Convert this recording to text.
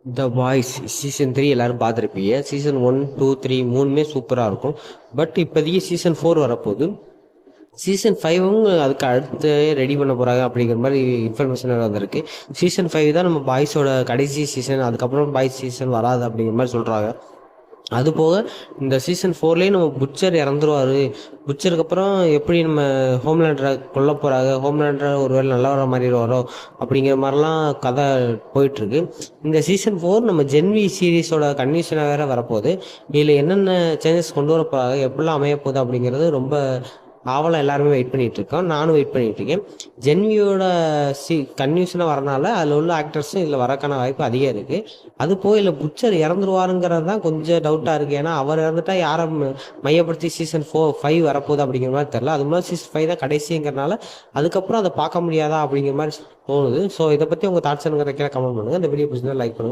த boys season 3 எல்லாரும் பார்த்துருப்பீங்க. Season 1, 2, 3 மூணுமே சூப்பராக இருக்கும். பட் இப்போதைக்கு சீசன் 4 வரப்போகுது. சீசன் 5ம் அதுக்கு அடுத்து ரெடி பண்ண போகிறாங்க அப்படிங்கிற மாதிரி இன்ஃபர்மேஷன் வந்திருக்கு. சீசன் 5 தான் நம்ம பாய்ஸோட கடைசி சீசன். அதுக்கப்புறம் பாய்ஸ் சீசன் வராது அப்படிங்கிற மாதிரி சொல்கிறாங்க. அது போக இந்த சீசன் 4லேயே நம்ம புட்சர் இறந்துருவார். புட்சருக்கு அப்புறம் எப்படி நம்ம ஹோம்லேண்டரை கொல்ல போகிறாங்க, ஹோம்லேண்டரை ஒருவேளை நல்லா வர மாதிரி வரும் அப்படிங்கிற மாதிரிலாம் கதை போயிட்டுருக்கு. இந்த சீசன் 4 நம்ம ஜென்வி சீரீஸோட கன்வியூஷனாக வேறு வரப்போகுது. இதில் என்னென்ன சேஞ்சஸ் கொண்டு வர போகிறாங்க, எப்படிலாம் அமைய போகுது அப்படிங்கிறது ரொம்ப ஆவலாக எல்லாருமே வெயிட் பண்ணிகிட்டு இருக்கோம். நானும் வெயிட் பண்ணிகிட்டு இருக்கேன். ஜென்வியோட கன்வியூஷனாக வரனால அதில் உள்ள ஆக்டர்ஸும் இதில் வரக்கான வாய்ப்பு அதிகம் இருக்குது. அது போய் இல்லை புட்சர் இறந்துருவாருங்கிறது தான் கொஞ்சம் டவுட்டாக இருக்குது. ஏன்னா அவர் இறந்துட்டா யாரை மையப்படுத்தி சீசன் 5 வரப்போகுது அப்படிங்கிற மாதிரி தெரில. அது மாதிரி சீசன் 5 தான் கடைசிங்கிறனால அதுக்கப்புறம் அதை பார்க்க முடியாதா அப்படிங்கிற மாதிரி தோணுது. ஸோ இதை பற்றி உங்கள் தாட்ஸ் எனக்கு கமெண்ட் பண்ணுங்கள். இந்த வீடியோ பிடிச்சிருந்தா லைக் பண்ணுங்கள்.